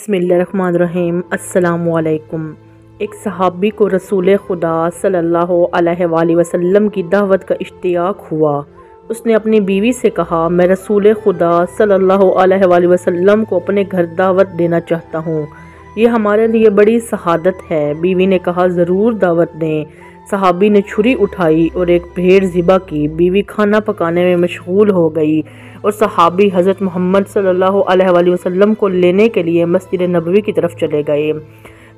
बिस्मिल्लाहिर्रहमानिर्रहीम। अस्सलाम वालेकुम। एक सहाबी को रसूल खुदा सल्लल्लाहु अलैहि वसल्लम की दावत का इश्तियाक हुआ। उसने अपनी बीवी से कहा, मैं रसूल खुदा सल्लल्लाहु अलैहि वसल्लम को अपने घर दावत देना चाहता हूँ। ये हमारे लिए बड़ी सहादत है। बीवी ने कहा, ज़रूर दावत दें। सहाबी ने छुरी उठाई और एक भेड़ ज़िबा की। बीवी खाना पकाने में मशगूल हो गई और सहाबी हज़रत मोहम्मद सल्लल्लाहु अलैहि वसल्लम को लेने के लिए मस्जिद नबवी की तरफ चले गए।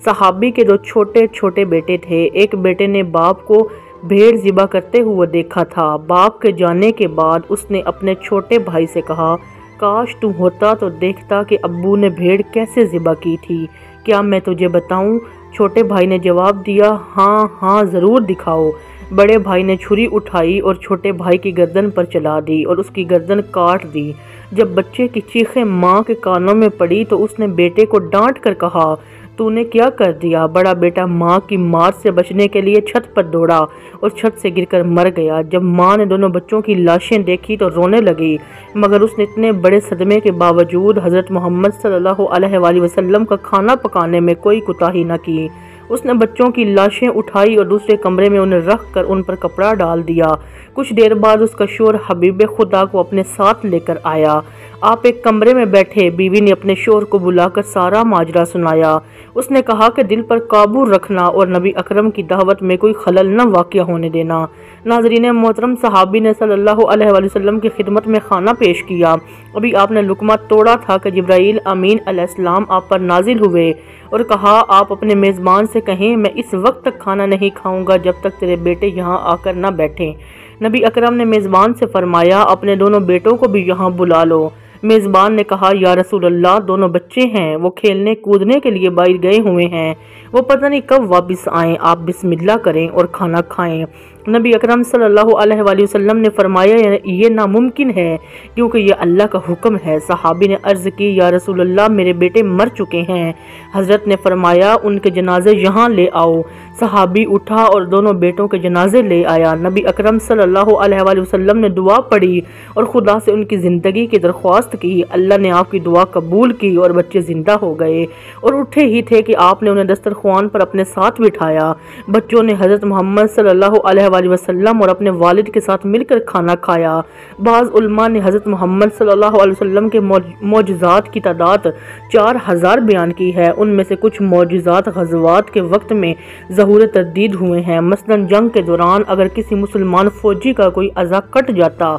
सहाबी के दो छोटे छोटे बेटे थे। एक बेटे ने बाप को भेड़ ज़िबा करते हुए देखा था। बाप के जाने के बाद उसने अपने छोटे भाई से कहा, काश तू होता तो देखता कि अब्बू ने भेड़ कैसे ज़िबा की थी। क्या मैं तुझे बताऊं? छोटे भाई ने जवाब दिया, हाँ हाँ ज़रूर दिखाओ। बड़े भाई ने छुरी उठाई और छोटे भाई की गर्दन पर चला दी और उसकी गर्दन काट दी। जब बच्चे की चीखें माँ के कानों में पड़ी तो उसने बेटे को डांट कर कहा, तूने क्या कर दिया? बड़ा बेटा माँ की मार से बचने के लिए छत पर दौड़ा और छत से गिरकर मर गया। जब माँ ने दोनों बच्चों की लाशें देखी तो रोने लगी, मगर उसने इतने बड़े सदमे के बावजूद हज़रत मोहम्मद सल्लल्लाहु अलैहि वसल्लम का खाना पकाने में कोई कोताही न की। उसने बच्चों की लाशें उठाई और दूसरे कमरे में उन्हें रख कर उन पर कपड़ा डाल दिया। कुछ देर बाद उसका शोहर हबीब खुदा को अपने साथ लेकर आया। आप एक कमरे में बैठे। बीवी ने अपने शोहर को बुलाकर सारा माजरा सुनाया। उसने कहा कि दिल पर काबू रखना और नबी अकरम की दावत में कोई खलल न वाक़या होने देना। नाज़रीन मोहतरम, सहाबी ने सल्लल्लाहु अलैहि वसल्लम की खिदमत में खाना पेश किया। अभी आपने लुकमा तोड़ा था कि जिब्राईल अमीन अलैहिस्सलाम आप पर नाजिल हुए और कहा, आप अपने मेज़बान से कहें, मैं इस वक्त तक खाना नहीं खाऊंगा जब तक तेरे बेटे यहाँ आकर न बैठें। नबी अकरम ने मेज़बान से फरमाया, अपने दोनों बेटों को भी यहाँ बुला लो। मेज़बान ने कहा, या रसूल अल्लाह, दोनों बच्चे हैं, वो खेलने कूदने के लिए बाहर गए हुए हैं, वो पता नहीं कब वापस आएँ। आप बिस्मिल्लाह करें और खाना खाएं। नबी अकरम सल्लल्लाहु अलैहि वसल्लम ने फरमाया, ये नामुमकिन है क्योंकि ये अल्लाह का हुक्म है। सहाबी ने अर्ज़ की, या रसूल अल्लाह, मेरे बेटे मर चुके हैं। हज़रत ने फरमाया, उनके जनाजे यहाँ ले आओ। सहाबी उठा और दोनों बेटों के जनाजे ले आया। नबी अकरम सल्लल्लाहु अलैहि वसल्लम ने दुआ पढ़ी और खुदा से उनकी ज़िंदगी की दरख्वास्त की। अल्लाह ने आपकी दुआ कबूल की और बच्चे ज़िंदा हो गए और उठे ही थे कि आपने उन्हें दस्तरख्वान पर अपने साथ बिठाया। बच्चों ने हज़रत मोहम्मद सल्लल्लाहु अलैहि वसल्लम और अपने वालिद के साथ मिलकर खाना खाया। बाज़ उलमा ने हज़रत मोहम्मद सल्लल्लाहु अलैहि वसल्लम के मौजज़ात की तादाद 4000 बयान की है। उनमें से कुछ मौजज़ात ग़ज़वात के वक्त में ज़हूर तरदीद हुए हैं। मसलन जंग के दौरान अगर किसी मुसलमान फ़ौजी का कोई अज़ा कट जाता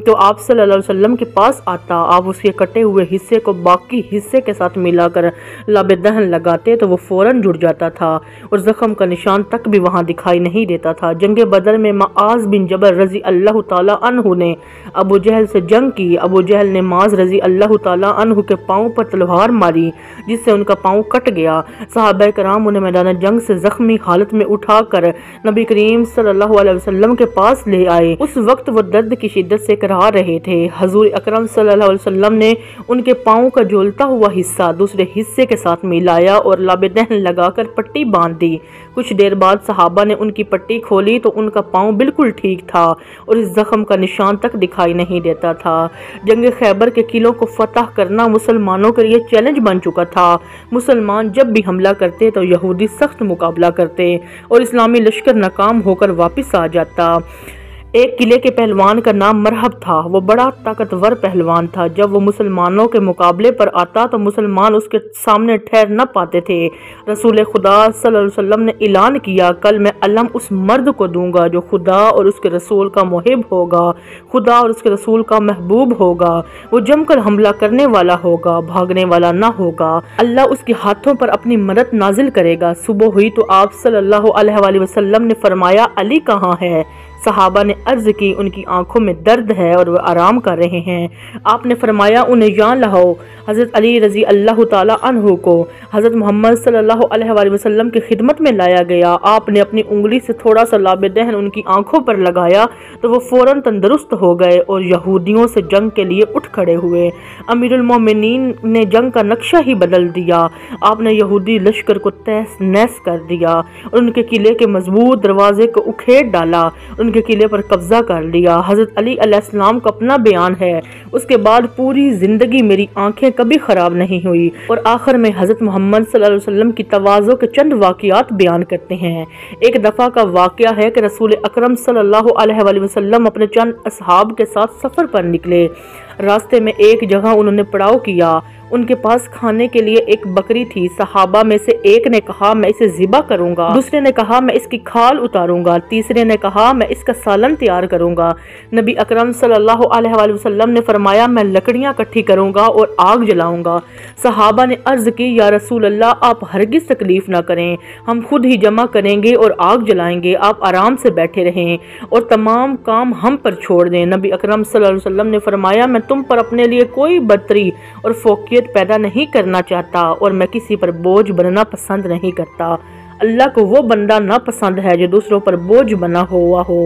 तो आप सल्लल्लाहु अलैहि वसल्लम के पास आता। आप उसके कटे हुए हिस्से को बाकी हिस्से के साथ मिलाकर लाबे दहन लगाते तो वो फ़ौरन जुड़ जाता था और ज़ख़म का निशान तक भी वहाँ दिखाई नहीं देता था। जंग बदर में माज़ बिन जबल रज़ी अल्लाह ताला अन्हु ने अबू जहल से जंग की। अबू जहल ने माज़ रज़ी अल्लाह ताला अन्हु के पाँव पर तलवार मारी जिससे उनका पाँव कट गया। सहाबा कराम उन्हें मैदान जंग से ज़ख्मी हालत में उठाकर नबी करीम सल्लल्लाहु अलैहि वसल्लम के पास ले आए। उस वक्त वो दर्द की शिद्दत से करा रहे थे। हजूर अकरम सल्लल्लाहु अलैहि वसल्लम ने उनके पाँव का झूलता हुआ हिस्सा दूसरे हिस्से के साथ मिलाया और लाबे दहन लगाकर पट्टी बांध दी। कुछ देर बाद सहाबा ने उनकी पट्टी खोली तो उनका पाँव बिल्कुल ठीक था और इस जख्म का निशान तक दिखाई नहीं देता था। जंग खैबर के किलों को फतह करना मुसलमानों के लिए चैलेंज बन चुका था। मुसलमान जब भी हमला करते तो यहूदी सख्त मुकाबला करते और इस्लामी लश्कर नाकाम होकर वापस आ जाता। एक किले के पहलवान का नाम मरहब था। वो बड़ा ताकतवर पहलवान था। जब वो मुसलमानों के मुकाबले पर आता तो मुसलमान उसके सामने ठहर न पाते थे। रसूल खुदा सल्लल्लाहु अलैहि वसल्लम ने ऐलान किया, कल मैं अलम उस मर्द को दूंगा जो खुदा और उसके रसूल का मुहिब होगा, खुदा और उसके रसूल का महबूब होगा। वो जमकर हमला करने वाला होगा, भागने वाला न होगा। अल्लाह उसके हाथों पर अपनी मदद नाजिल करेगा। सुबह हुई तो आप सल्लल्लाहु अलैहि वसल्लम ने फरमाया, अली कहाँ है? सहाबा ने अर्ज़ की, उनकी आंखों में दर्द है और वह आराम कर रहे हैं। आपने फरमाया, उन्हें यहाँ लाओ। हज़रत अली रज़ी अल्लाह ताला अन्हु को हज़रत मोहम्मद सल्लल्लाहु अलैहि वसल्लम की खिदमत में लाया गया। आपने अपनी उंगली से थोड़ा सा लाबे दहन उनकी आंखों पर लगाया तो वो फ़ौरन तंदुरुस्त हो गए और यहूदियों से जंग के लिए उठ खड़े हुए। अमीरुल मोमिनीन ने जंग का नक्शा ही बदल दिया। आपने यहूदी लश्कर को तहस नहस कर दिया और उनके किले के मजबूत दरवाजे को उखेड़ डाला। ان کے قلعے پر قبضہ کر لیا۔ حضرت علی علیہ السلام کا اپنا بیان ہے، اس کے بعد پوری زندگی میری آنکھیں کبھی خراب نہیں ہوئی۔ اور آخر میں حضرت محمد صلی اللہ علیہ وسلم کی تواضع کے چند واقعات بیان کرتے ہیں۔ ایک دفعہ کا واقعہ ہے کہ رسول اکرم صلی اللہ علیہ وآلہ وسلم اپنے چند اصحاب کے ساتھ سفر پر نکلے۔ راستے میں ایک جگہ انہوں نے پڑاؤ کیا۔ ان کے پاس کھانے کے لیے ایک بکری تھی۔ صحابہ میں سے ایک نے کہا میں اسے ذبح کروں گا، دوسرے نے کہا میں اس کی کھال اتاروں گا، تیسرے نے کہا میں اس کا سالن تیار کروں گا۔ نبی اکرم صلی اللہ علیہ وآلہ وسلم نے فرمایا میں لکڑیاں اکٹھی کروں گا اور آگ جلاؤں گا۔ صحابہ نے عرض کی یا رسول اللہ آپ ہرگز تکلیف نہ کریں، ہم خود ہی جمع کریں گے اور آگ جلائیں گے، آپ آرام سے بیٹھے رہیں اور تمام کام ہم پر چھوڑ دیں۔ نبی اکرم صلی اللہ علیہ وسلم نے فرمایا میں تم پر اپنے لیے کوئی برتری اور فوقیت پیدا نہیں کرنا چاہتا اور میں کسی پر بوجھ بننا پسند نہیں کرتا۔ اللہ کو وہ بندہ ناپسند ہے جو دوسروں پر بوجھ بنا ہوا ہو۔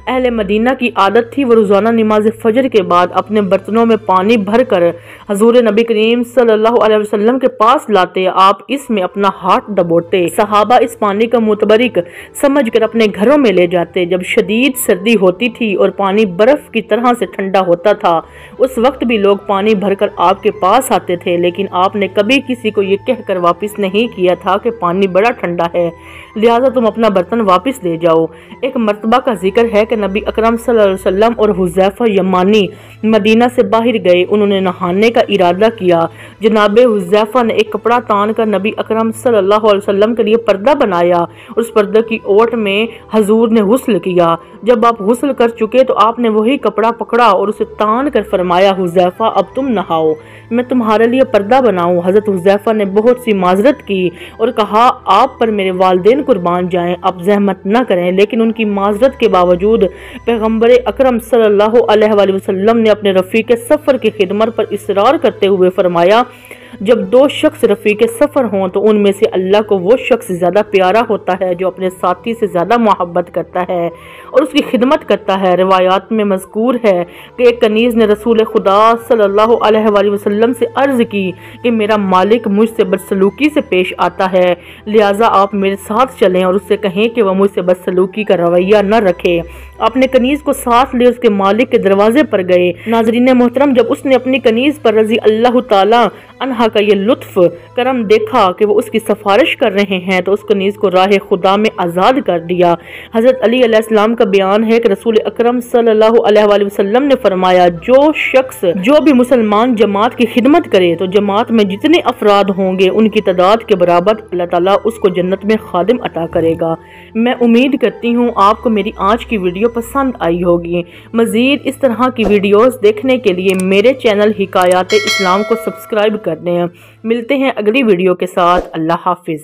اہل مدینہ کی عادت تھی وہ روزانہ نماز فجر کے بعد اپنے برتنوں میں پانی بھر کر حضور نبی کریم صلی اللہ علیہ وسلم کے پاس لاتے، آپ اس میں اپنا ہاتھ ڈبوتے۔ صحابہ اس پانی کا متبرک سمجھ کر اپنے گھروں میں لے جاتے۔ جب شدید سردی ہوتی تھی اور پانی برف کی طرح سے ٹھنڈا ہوتا تھا، اس وقت بھی لوگ پانی بھر کر آپ کے پاس آتے تھے، لیکن آپ نے کبھی کسی کو یہ کہہ کر واپس نہیں کیا تھا کہ پانی بڑا ٹھنڈا ہے، لہٰذا تم اپنا برتن واپس لے جاؤ۔ ایک مرتبہ کا ذکر ہے کہ نبی اکرم صلی اللہ علیہ وسلم اور حذیفہ یمانی مدینہ سے باہر گئے، انہوں نے نہانے کا ارادہ کیا۔ جناب حذیفہ نے ایک کپڑا تان کر نبی اکرم صلی اللہ علیہ وسلم کے لیے پردہ بنایا اور اس پردے کی اوٹ میں حضور نے غسل کیا۔ جب آپ غسل کر چکے تو آپ نے وہی کپڑا پکڑا اور اسے تان کر فرمایا حذیفہ اب تم نہاؤ، میں تمہارے لیے پردہ بناؤں۔ حضرت حذیفہ نے بہت سی معذرت کی اور کہا آپ پر میرے والدین قربان جائیں، آپ زحمت نہ کریں، لیکن ان کی معذرت کے باوجود پیغمبر اکرم صلی اللہ علیہ وآلہ وسلم نے اپنے رفیق سفر کی خدمت پر اصرار کرتے ہوئے فرمایا جب دو شخص رفیق سفر ہوں تو ان میں سے اللہ کو وہ شخص زیادہ پیارا ہوتا ہے جو اپنے ساتھی سے زیادہ محبت کرتا ہے اور اس کی خدمت کرتا ہے۔ روایات میں مذکور ہے کہ ایک کنیز نے رسول خدا صلی اللہ علیہ وآلہ وسلم سے عرض کی کہ میرا مالک مجھ سے بدسلوکی سے پیش آتا ہے، لہٰذا آپ میرے ساتھ چلیں اور اس سے کہیں کہ وہ مجھ سے بدسلوکی کا رویہ نہ رکھے۔ آپ نے کنیز کو ساتھ لے اس کے مالک کے دروازے پر گئے۔ ناظرین محترم، جب اس نے اپنی کنیز پر رضی اللہ تعالی عنہا کا یہ لطف کرم دیکھا کہ وہ اس کی سفارش کر رہے ہیں تو اس کنیز کو راہ خدا میں آزاد کر دیا۔ حضرت علی علیہ السلام کا بیان ہے کہ رسول اکرم صلی اللہ علیہ وآلہ وسلم نے فرمایا جو بھی مسلمان جماعت کی خدمت کرے تو جماعت میں جتنے افراد ہوں گے ان کی تعداد کے برابر اللہ تعالیٰ اس کو جنت میں خادم عطا کرے گا۔ میں امید کرتی ہوں آپ کو میری آج کی ویڈیو پسند آئی ہوگی۔ مزید اس طرح کی ویڈیوز دیکھنے کے لیے میرے چینل حکایات اسلام کو سبسکرائب کر دیں۔ ملتے ہیں اگلی ویڈیو کے ساتھ۔ اللہ حافظ۔